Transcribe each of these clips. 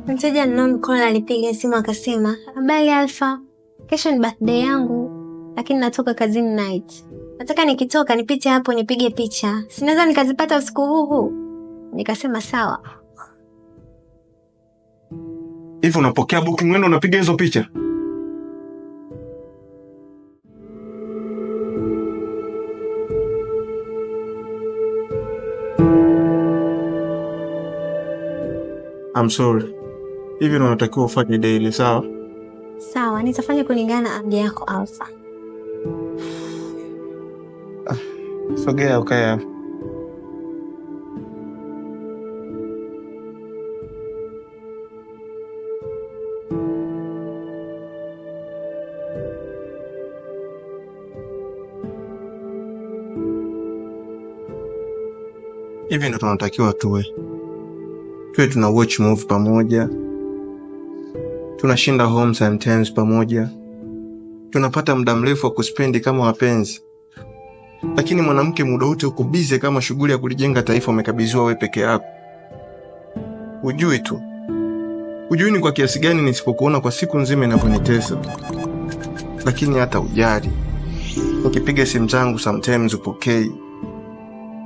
Mteja nilomkola alipiga simu akasema, habari Alpha, kesho ni birthday yangu, lakini natoka kazini night. Nataka nikitoka nipite hapo nipige picha. Sinaweza nikazipata usiku huu. Nikasema sawa. Hivi unapokea booking wewe unapiga hizo picha? I'm sorry. Hivi unatakiwa ufanye daily, sawa? Sawa, nitafanya kulingana na amri yako Alpha. Sogea ukaya. Hivi ndo tunatakiwa tuwe tuna watch movie pamoja, tunashinda home sometimes pamoja, tunapata muda mrefu wa kuspendi kama wapenzi. Lakini mwanamke muda wote uko busy kama shughuli ya kulijenga taifa umekabidhiwa wewe peke yako. Hujui tu. Hujui ni kwa kiasi gani nisipokuona kwa siku nzima inavyonitesa. Lakini hata ujali. Ukipiga simu zangu sometimes upokei.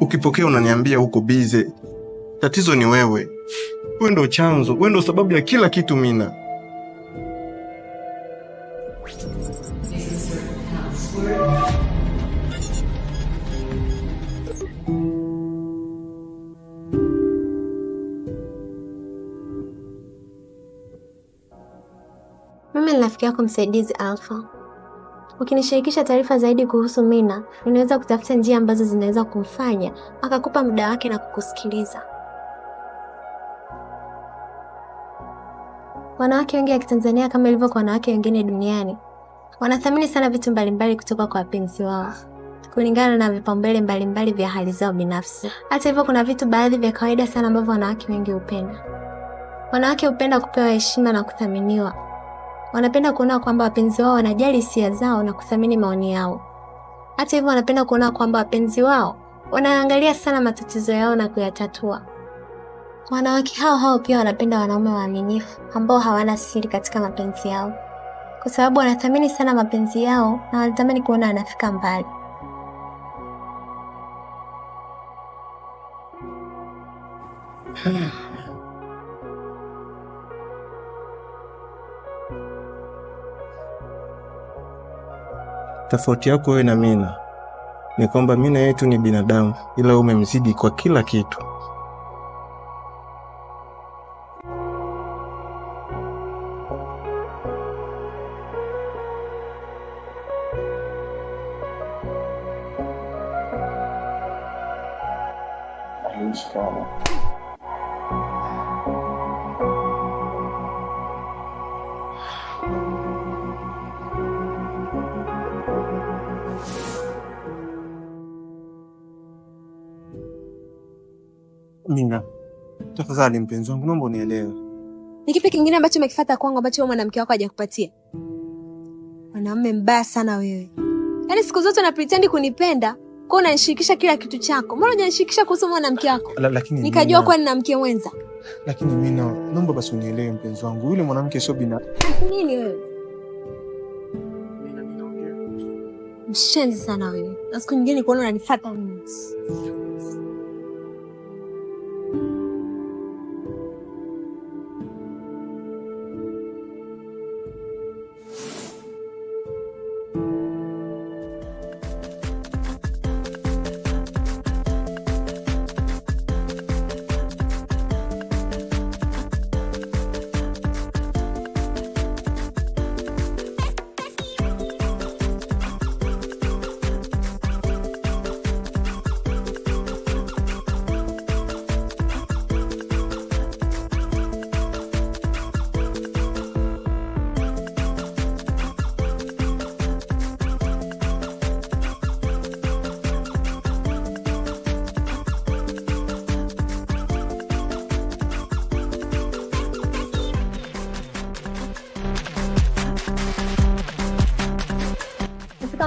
Ukipokea unaniambia uko busy. Tatizo ni wewe. Wewe ndo chanzo, wewe ndo sababu ya kila kitu Mina. Mimi ni rafiki yako msaidizi Alpha. Ukinishirikisha taarifa zaidi kuhusu Mina, ninaweza kutafuta njia ambazo zinaweza kumfanya akakupa muda wake na kukusikiliza. Wanawake wengi wa Kitanzania kama ilivyo kwa wanawake wengine duniani wanathamini sana vitu mbalimbali kutoka kwa wapenzi wao kulingana na vipaumbele mbalimbali vya hali zao binafsi. Hata hivyo kuna vitu baadhi vya kawaida sana ambavyo wanawake wengi hupenda. Wanawake hupenda kupewa heshima na kuthaminiwa. Wanapenda kuona kwamba wapenzi wao wanajali hisia zao na kuthamini maoni yao. Hata hivyo wanapenda kuona kwamba wapenzi wao wanaangalia sana matatizo yao na kuyatatua. Wanawake hao pia wanapenda wanaume waaminifu ambao hawana siri katika mapenzi yao. Kwa sababu wanathamini sana mapenzi yao na wanatamani kuona yanafika mbali. Tofauti yako wewe na Mina ni kwamba Mina yetu ni binadamu, ila umemzidi kwa kila kitu. Mina, tafadhali mpenzi wangu, naomba unielewe. Ni kipi kingine ambacho umekifuata kwangu ambacho wewe mwanamke wako hajakupatia? Mwanamume mbaya sana wewe. Yaani siku zote una pretend kunipenda, kwa unanishirikisha kila kitu chako. Mbona hujanishirikisha kuhusu mwanamke wako? Lakini nikajua kwa nina mke mwenza. Lakini mimi naomba basi unielewe mpenzi wangu. Yule mwanamke sio Nini wewe? Mshenzi sana wewe. Na siku nyingine kuona unanifuata mimi.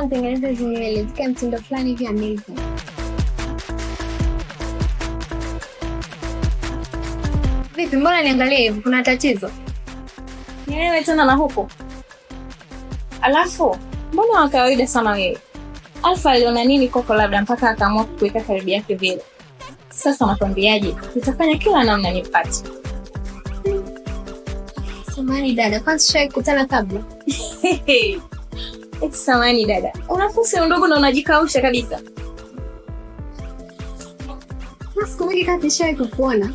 Mtengeneze zinywele zika mtindo fulani hivi amazing. Vipi, mbona niangalie hivi? Kuna tatizo? Nielewe tena na huko. Alafu, mbona wa kawaida sana wewe? Alfa aliona nini koko labda mpaka akaamua kukuweka karibu yake vile? Sasa nakwambiaje? Nitafanya kila namna nipate. Samahani dada, kwanza shai kukutana kabla. Samahani dada. Unafusa ndogo na unajikausha kabisa. Siku mingi kati shai kukuona.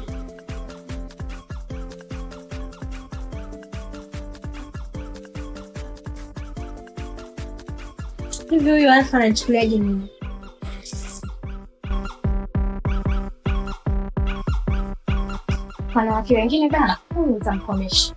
Hivi huyu Alfa anachukuliaje mimi? Wanawake wengine bana, huyu utamkomesha.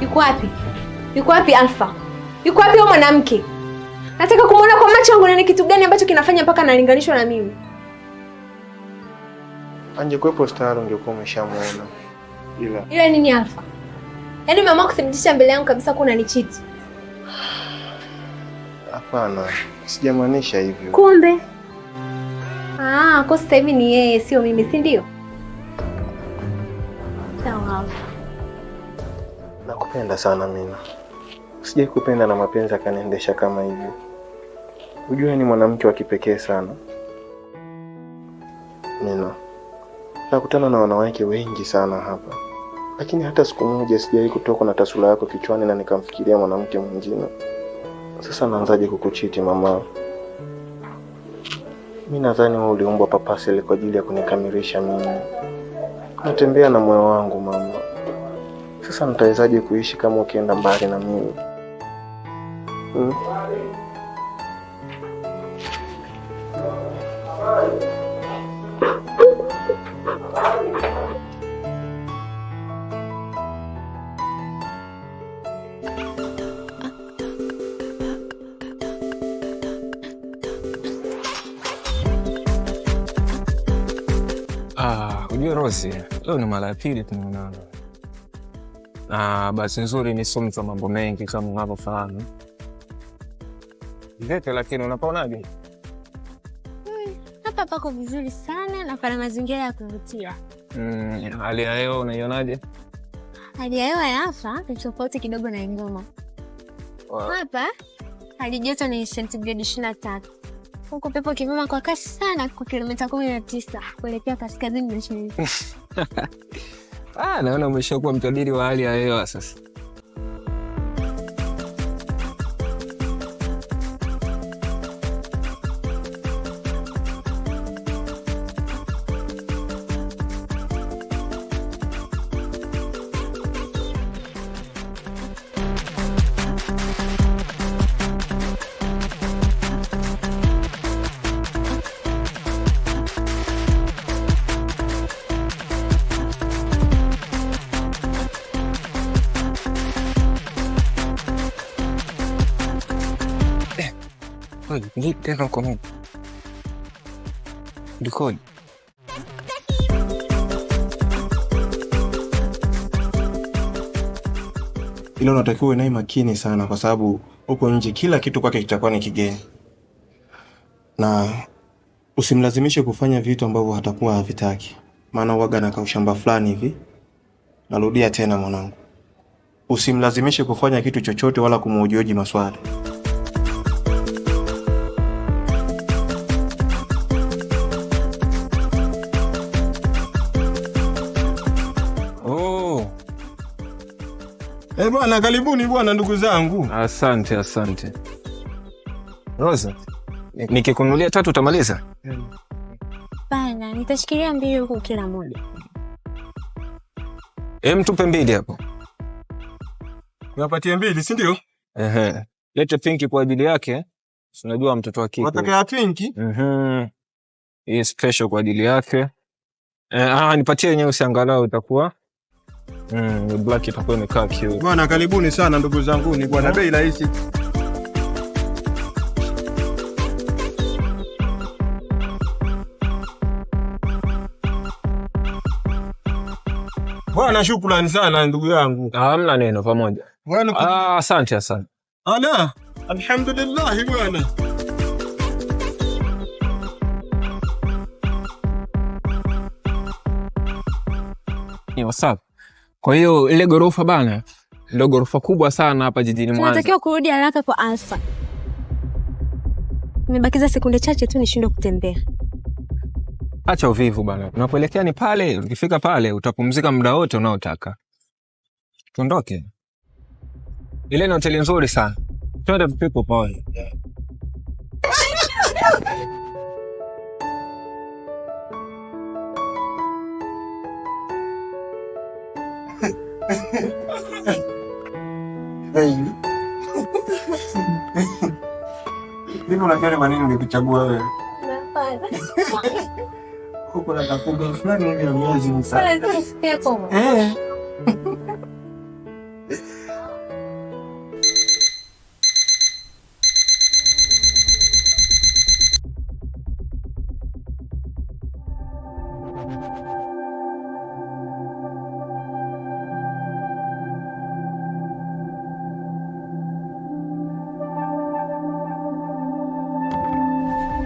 Yuko wapi? Yuko wapi Alfa? Yuko wapi huyo mwanamke? Nataka kumuona kwa macho yangu. Ni kitu gani ambacho kinafanya mpaka analinganishwa na mimi? Angekuwepo Star ungekuwa umeshamuona. Ila nini Alfa? Yaani mama kuthibitisha mbele yangu kabisa kuna nichiti. Hapana, sijamaanisha hivyo. Kumbe. Kwa sasa hivi ni yeye sio mimi, si ndio? Sawa. Nakupenda sana Mina. Sijai kupenda na mapenzi akaniendesha kama hivi. Unajua ni mwanamke wa kipekee sana. Mina. Nakutana na wanawake wengi sana hapa. Lakini hata siku moja sijai kutoka na taswira yako kichwani na nikamfikiria mwanamke mwingine. Sasa naanzaje kukuchiti mama? Mimi nadhani wewe uliumbwa papasele kwa ajili ya kunikamilisha mimi. Natembea na moyo wangu mama. Sasa nitawezaje kuishi kama ukienda mbali na mimi? Unajua Rose, leo ni mara ya pili tunaonana. Basi nzuri ni somo za mambo mengi kama unavyofahamu. Vipi lakini unapaonaje? Hapa pako vizuri sana na pana mazingira ya kuvutia. Hali ya hewa unaionaje? Hali ya hewa ya hapa ni tofauti kidogo na Ngoma. Hapa hali joto ni sentigredi 23. Huko pepo kivuma kwa kasi sana kwa kilomita 19 kuelekea kaskazini mashariki. Naona umeshakuwa mtabiri wa hali ya hewa sasa. Ni tena kwa nini? Ndikoni. Ilo unatakiwa uwe naye makini sana kwa sababu huko nje kila kitu kwake kitakuwa ni kigeni. Na usimlazimishe kufanya vitu ambavyo hatakuwa havitaki. Maana huaga na kaushamba fulani hivi. Narudia tena mwanangu. Usimlazimishe kufanya kitu chochote wala kumuhoji maswali. Bwana karibuni bwana ndugu zangu. Asante. Rosa, nikikununulia 3 utamaliza? Bana, nitashikilia 2 huko kila moja. Tupe 2 hapo. Unapatia 2, si ndio? Lete pinki kwa ajili yake. Unajua mtoto wa kike. Unataka ya pinki? Hii special kwa ajili yake. Nipatie yenyewe angalau itakuwa black itakuwa imekaa cute. Bwana karibuni sana ndugu zangu, ni bwana bei rahisi. Bwana shukrani sana ndugu yangu. Hamna neno pamoja. Bwana asante. Ala, alhamdulillah bwana. Ni WhatsApp. Kwa hiyo ile gorofa bana, ndio gorofa kubwa sana hapa jijini Mwanza. Tunatakiwa kurudi haraka kwa Alfa. Nimebakiza sekunde chache tu nishindwe kutembea. Acha uvivu bana. Unapoelekea ni pale, ukifika pale utapumzika muda wote unaotaka. Tuondoke. Ile ni hoteli nzuri sana. Twende people pale. Nini unajua kwa nini nikuchagua wewe? Huko na kakumba fulani hivi na miezi msana.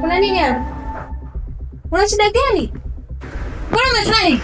Kuna nini hapa? Una shida gani? Mbona unafanya?